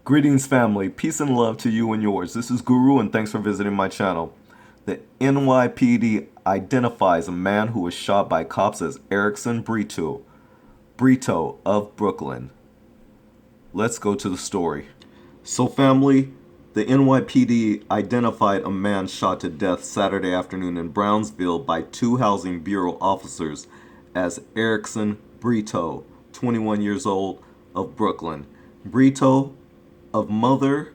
Greetings, family. Peace and love to you and yours. This is Guru, and thanks for visiting my channel. The NYPD identifies a man who was shot by cops as Erickson Brito of Brooklyn. Let's go to the story. So, family, the NYPD identified a man shot to death Saturday afternoon in Brownsville by two Housing Bureau officers as Erickson Brito, 21 years old, of Brooklyn. Brito, of Mother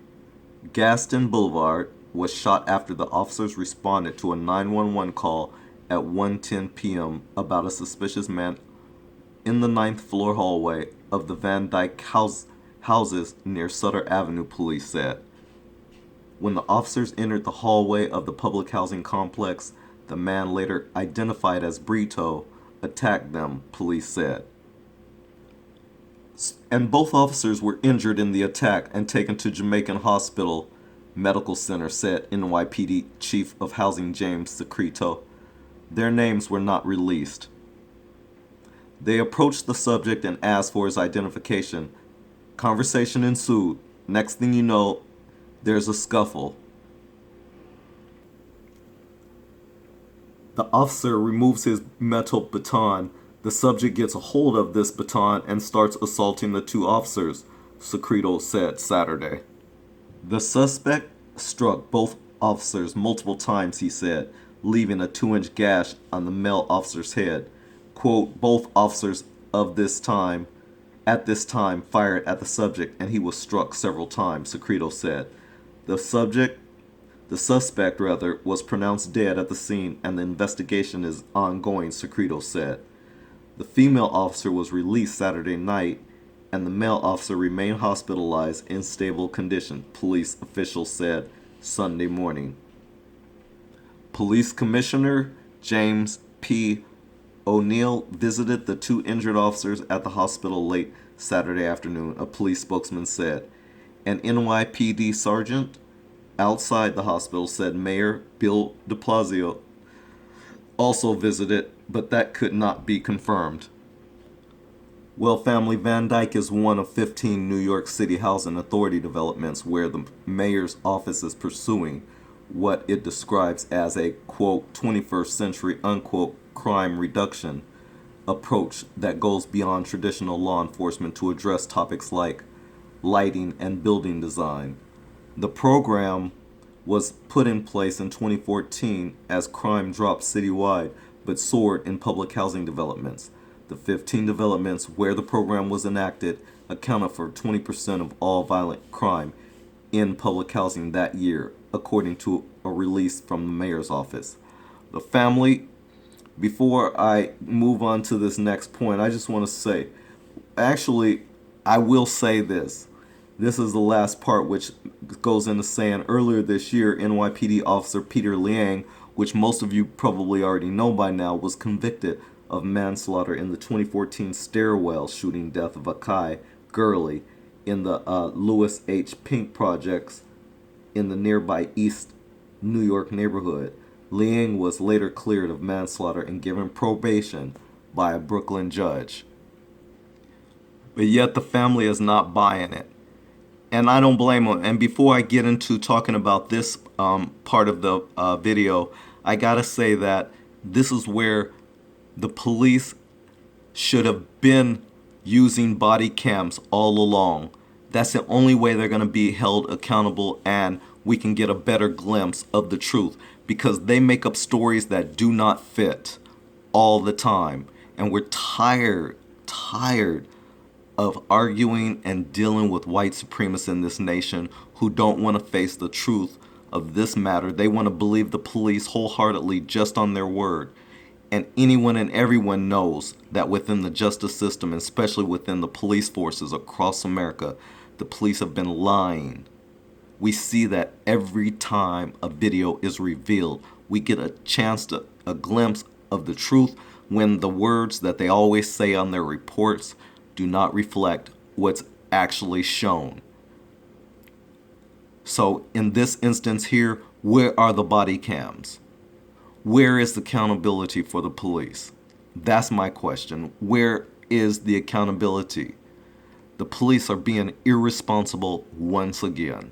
Gaston Boulevard, was shot after the officers responded to a 911 call at 1:10 p.m. about a suspicious man in the ninth floor hallway of the Van Dyke houses near Sutter Avenue, police said. When the officers entered the hallway of the public housing complex, the man, later identified as Brito, attacked them, police said. And both officers were injured in the attack and taken to Jamaican Hospital Medical Center, said NYPD Chief of Housing James Secreto. Their names were not released. They approached the subject and asked for his identification. Conversation ensued. Next thing you know, there's a scuffle. The officer removes his metal baton. The subject gets a hold of this baton and starts assaulting the two officers, Secreto said Saturday. The suspect struck both officers multiple times, he said, leaving a 2-inch gash on the male officer's head. Quote, both officers at this time fired at the subject and he was struck several times, Secreto said. The suspect was pronounced dead at the scene and the investigation is ongoing, Secreto said. The female officer was released Saturday night and the male officer remained hospitalized in stable condition, police officials said Sunday morning. Police Commissioner James P. O'Neill visited the two injured officers at the hospital late Saturday afternoon, a police spokesman said. An NYPD sergeant outside the hospital said Mayor Bill de Blasio also visited, but that could not be confirmed. Well, family, Van Dyke is one of 15 New York City Housing Authority developments where the mayor's office is pursuing what it describes as a, quote, 21st century, unquote, crime reduction approach that goes beyond traditional law enforcement to address topics like lighting and building design. The program was put in place in 2014 as crime dropped citywide but soared in public housing developments. The 15 developments where the program was enacted accounted for 20% of all violent crime in public housing that year, according to a release from the mayor's office. The family, before I move on to this next point, I just want to say, I will say this. This is the last part, which goes into saying earlier this year, NYPD officer Peter Liang, which most of you probably already know by now, was convicted of manslaughter in the 2014 stairwell shooting death of Akai Gurley in the Louis H. Pink projects in the nearby East New York neighborhood. Liang was later cleared of manslaughter and given probation by a Brooklyn judge. But yet the family is not buying it. And I don't blame them. And before I get into talking about this part of the video, I gotta say that this is where the police should have been using body cams all along. That's the only way they're gonna be held accountable and we can get a better glimpse of the truth, because they make up stories that do not fit all the time. And we're tired of arguing and dealing with white supremacists in this nation who don't want to face the truth of this matter. They want to believe the police wholeheartedly just on their word. And anyone and everyone knows that within the justice system, especially within the police forces across America, the police have been lying. We see that every time a video is revealed. We get a glimpse of the truth when the words that they always say on their reports do not reflect what's actually shown. So in this instance here, where are the body cams? Where is the accountability for the police? That's my question. Where is the accountability? The police are being irresponsible once again.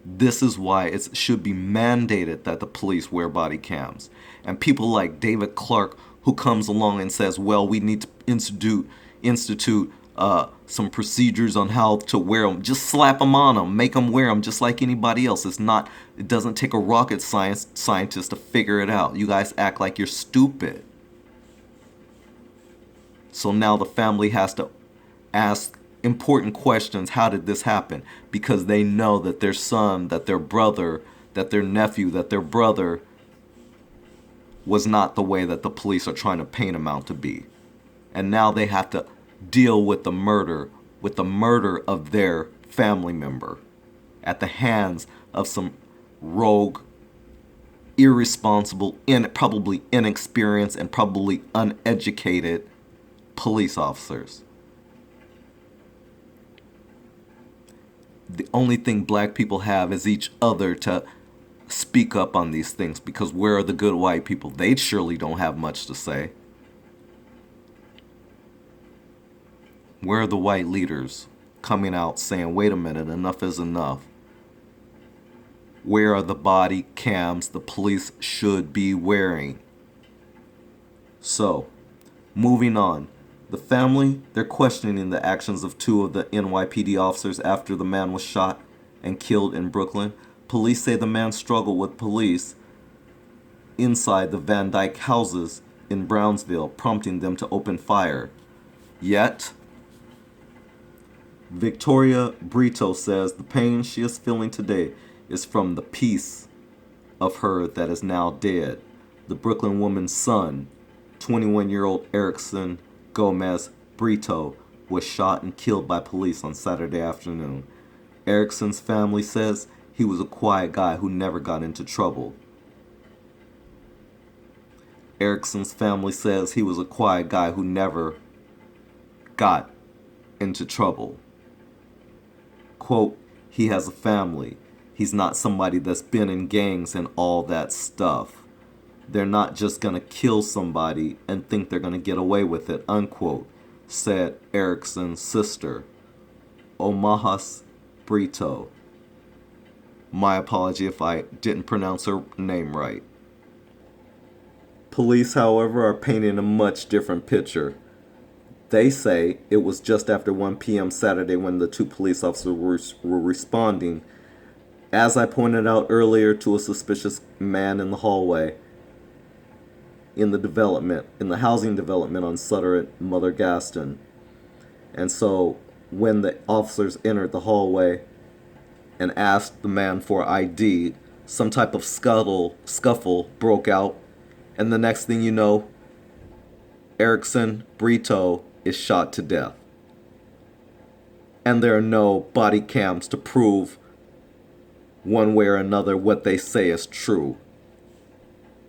This is why it should be mandated that the police wear body cams. And people like David Clark, who comes along and says, well, we need to institute some procedures on how to wear them. Just slap them on them, make them wear them just like anybody else. It doesn't take a rocket scientist to figure it out. You guys act like you're stupid. So now the family has to ask important questions. How did this happen? Because they know that their son, that their brother, that their nephew, that their brother was not the way that the police are trying to paint him out to be. And now they have to deal with the murder of their family member at the hands of some rogue, irresponsible, probably inexperienced, and probably uneducated police officers. The only thing black people have is each other to speak up on these things, because where are the good white people? They surely don't have much to say. Where are the white leaders coming out saying, wait a minute, enough is enough? Where are the body cams the police should be wearing? So, moving on. The family, they're questioning the actions of two of the NYPD officers after the man was shot and killed in Brooklyn. Police say the man struggled with police inside the Van Dyke houses in Brownsville, prompting them to open fire. Yet, Victoria Brito says the pain she is feeling today is from the piece of her that is now dead. The Brooklyn woman's son, 21-year-old Erickson Gomez Brito, was shot and killed by police on Saturday afternoon. Erickson's family says he was a quiet guy who never got into trouble. Erickson's family says he was a quiet guy who never got into trouble. Quote, he has a family. He's not somebody that's been in gangs and all that stuff. They're not just going to kill somebody and think they're going to get away with it, unquote, said Erickson's sister, Omahas Brito. My apology if I didn't pronounce her name right. Police, however, are painting a much different picture. They say it was just after 1 p.m. Saturday when the two police officers were responding, as I pointed out earlier, to a suspicious man in the hallway in the housing development on Sutter and Mother Gaston. And so when the officers entered the hallway and asked the man for ID, some type of scuffle broke out, and the next thing you know, Erickson Brito is shot to death. And there are no body cams to prove one way or another what they say is true.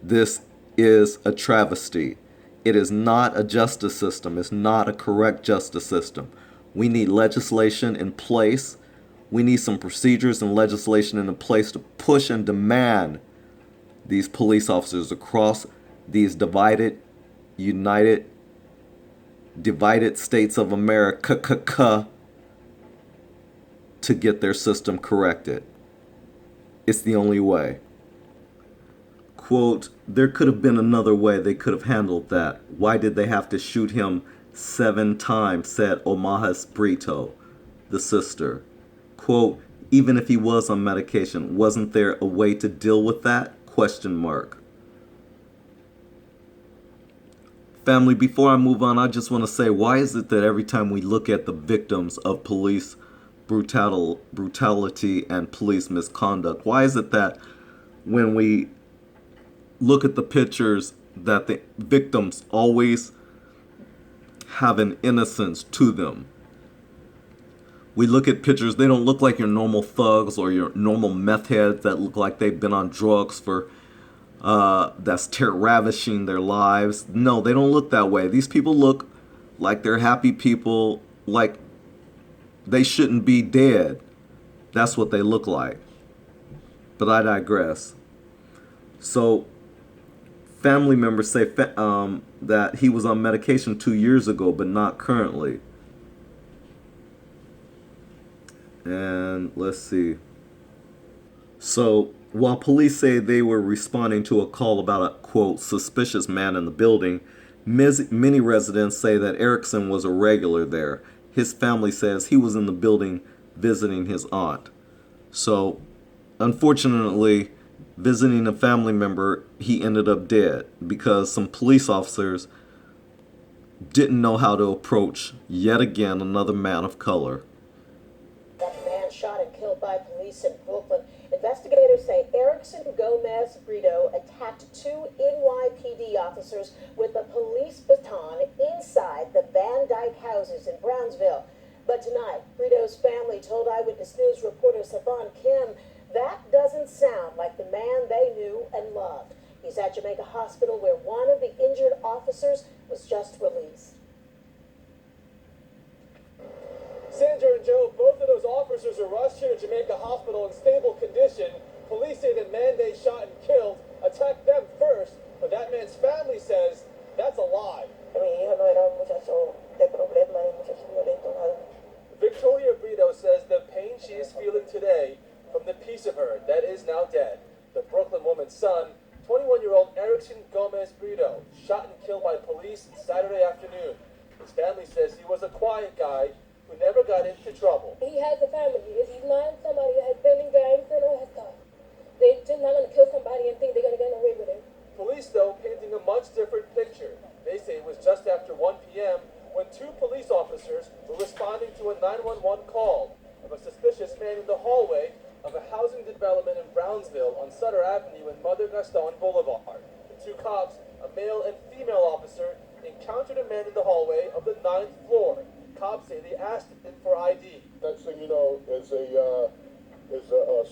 This is a travesty. It is not a justice system. It's not a correct justice system. We need legislation in place. We need some procedures and legislation in place to push and demand these police officers across these divided states of America to get their system corrected. It's the only way. Quote, there could have been another way they could have handled that. Why did they have to shoot him 7 times, said Omahas Brito, the sister. Quote, even if he was on medication, wasn't there a way to deal with that? Question mark. Family, before I move on, I just want to say, why is it that every time we look at the victims of police brutality and police misconduct, why is it that when we look at the pictures that the victims always have an innocence to them? We look at pictures, they don't look like your normal thugs or your normal meth heads that look like they've been on drugs for that's ravishing their lives. No, they don't look that way. These people look like they're happy people, like they shouldn't be dead. That's what they look like. But I digress. So, family members say that he was on medication 2 years ago, but not currently. And let's see. So, while police say they were responding to a call about a, quote, suspicious man in the building, many residents say that Erickson was a regular there. His family says he was in the building visiting his aunt. So, unfortunately, visiting a family member, he ended up dead because some police officers didn't know how to approach, yet again, another man of color. That man shot and killed by police in Brooklyn. Investigators say Erickson Gomez Brito attacked two NYPD officers with a police baton inside the Van Dyke houses in Brownsville. But tonight, Brito's family told Eyewitness News reporter Savon Kim that doesn't sound like the man they knew and loved. He's at Jamaica Hospital where one of the injured officers was just released. Sandra and Joe, both of those officers are rushed here to Jamaica Hospital in stable condition. Police say the man they shot and killed attacked them first, but that man's family says that's a lie. Victoria Brito says the pain she is feeling today from the piece of her that is now dead. The Brooklyn woman's son, 21-year-old Erickson Gomez Brito, shot and killed by police Saturday afternoon. His family says he was a quiet guy who never got into trouble. He has a family. He's not somebody that has been in gangs and all that stuff. They're just not going to kill somebody and think they're going to get away with it. Police, though, painting a much different picture. They say it was just after 1 p.m. when two police officers were responding to a 911 call of a suspicious man in the hallway of a housing development in Brownsville on Sutter Avenue and Mother Gaston Boulevard. The two cops, a male and female officer, encountered a man in the hallway of the 9th floor. Cops say they asked him for ID. Next thing you know, is a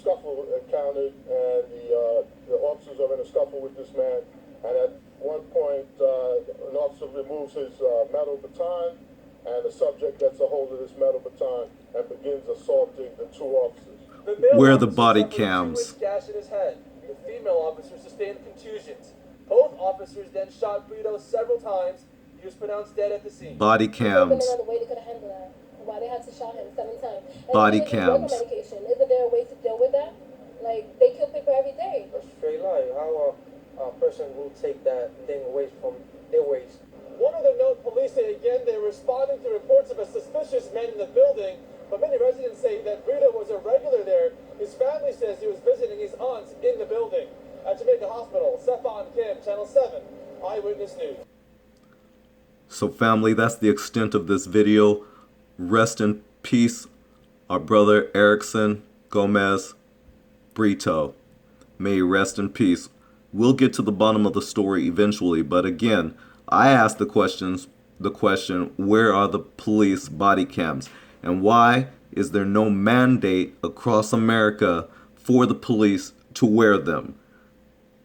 scuffle encountered, and the officers are in a scuffle with this man. And at one point, an officer removes his metal baton, and the subject gets a hold of this metal baton and begins assaulting the two officers. Where are the body cams? Gash in his head. The female officer sustained contusions. Both officers then shot Brito several times. He was pronounced dead at the scene. Body cams. Another way they could have handled that. Why they had to shot him 7 times. And Body even cams. Medication. Isn't there a way to deal with that? Like, they kill people every day. A straight lie. How a person will take that thing away from their waist. One other note, police say again they're responding to reports of a suspicious man in the building, but many residents say that Brito was a regular there. His family says he was visiting his aunts in the building. At Jamaica Hospital, Savon Kim, Channel 7, Eyewitness News. So family, that's the extent of this video. Rest in peace, our brother Erickson Gomez Brito. May he rest in peace. We'll get to the bottom of the story eventually, but again, I asked the question, where are the police body cams? And why is there no mandate across America for the police to wear them?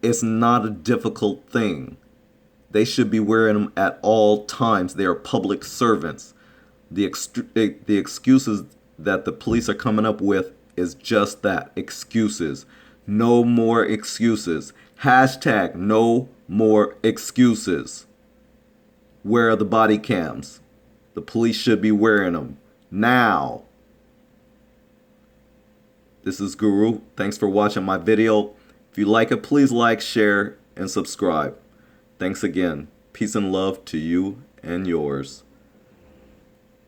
It's not a difficult thing. They should be wearing them at all times. They are public servants. The excuses that the police are coming up with is just that, excuses. No more excuses. Hashtag no more excuses. Where are the body cams? The police should be wearing them now. This is Guru. Thanks for watching my video. If you like it, please like, share, and subscribe. Thanks again. Peace and love to you and yours.